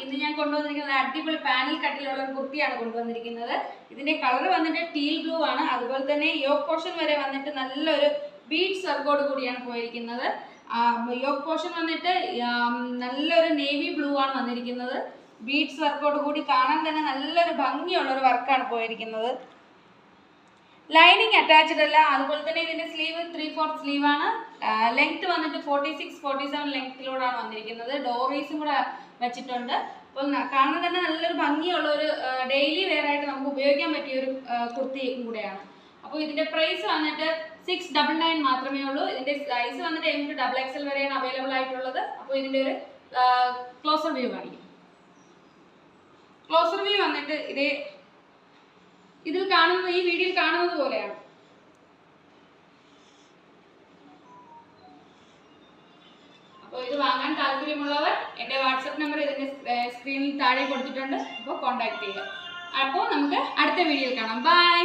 ഇന്ന് ഞാൻ കൊണ്ടുവന്നിരിക്കുന്നത് അടിപൊളി പാനൽ കട്ടിലുള്ള ഒരു കുർത്തിയാണ് കൊണ്ടുവന്നിരിക്കുന്നത്. ഇതിന്റെ കളർ വന്നിട്ട് ടീൽ ബ്ലൂ ആണ്. അതുപോലെ തന്നെ യോക്ക് പോർഷൻ വരെ വന്നിട്ട് നല്ലൊരു ബീഡ്സ് വർക്കോട് കൂടിയാണ് പോയിരിക്കുന്നത്. യോക്ക് പോർഷൻ വന്നിട്ട് നല്ലൊരു നേവി ബ്ലൂ ആണ് വന്നിരിക്കുന്നത്. ബീഡ്സ് വർക്കോട് കൂടി കാണാൻ തന്നെ നല്ലൊരു ഭംഗിയുള്ള ഒരു വർക്കാണ് പോയിരിക്കുന്നത്. ലൈനിങ് അറ്റാച്ച്ഡ് അല്ല. അതുപോലെ തന്നെ ഇതിന്റെ സ്ലീവ് 3/4 സ്ലീവ് ആണ്. ലെങ്ത് വന്നിട്ട് 46-47 ലെങ്ത്തിലൂടെയാണ് വന്നിരിക്കുന്നത്. ഡോറീസും കൂടെ വെച്ചിട്ടുണ്ട്. അപ്പോൾ കാണാൻ തന്നെ നല്ലൊരു ഭംഗിയുള്ള ഒരു ഡെയിലി വെയർ ആയിട്ട് നമുക്ക് ഉപയോഗിക്കാൻ പറ്റിയ ഒരു കുർത്തിയും കൂടെയാണ്. അപ്പോൾ ഇതിന്റെ പ്രൈസ് വന്നിട്ട് 699 മാത്രമേ ഉള്ളൂ. ഇതിന്റെ സൈസ് വന്നിട്ട് M to XXL വരെയാണ് അവൈലബിൾ ആയിട്ടുള്ളത്. അപ്പോൾ ഇതിന്റെ ഒരു ക്ലോസർ വ്യൂ കാണിക്കും. ക്ലോസർ വ്യൂ വന്നിട്ട് ഇതിൽ കാണുന്നത്, ഈ വീഡിയോയിൽ കാണുന്നത് പോലെയാണ്. അപ്പോൾ ഇത് വാങ്ങാൻ താല്പര്യമുള്ളവർ എൻ്റെ വാട്സപ്പ് നമ്പർ ഇതിൻ്റെ സ്ക്രീനിൽ താഴെ കൊടുത്തിട്ടുണ്ട്. അപ്പോൾ കോൺടാക്ട് ചെയ്യുക. അപ്പോൾ നമുക്ക് അടുത്ത വീഡിയോയിൽ കാണാം. ബൈ.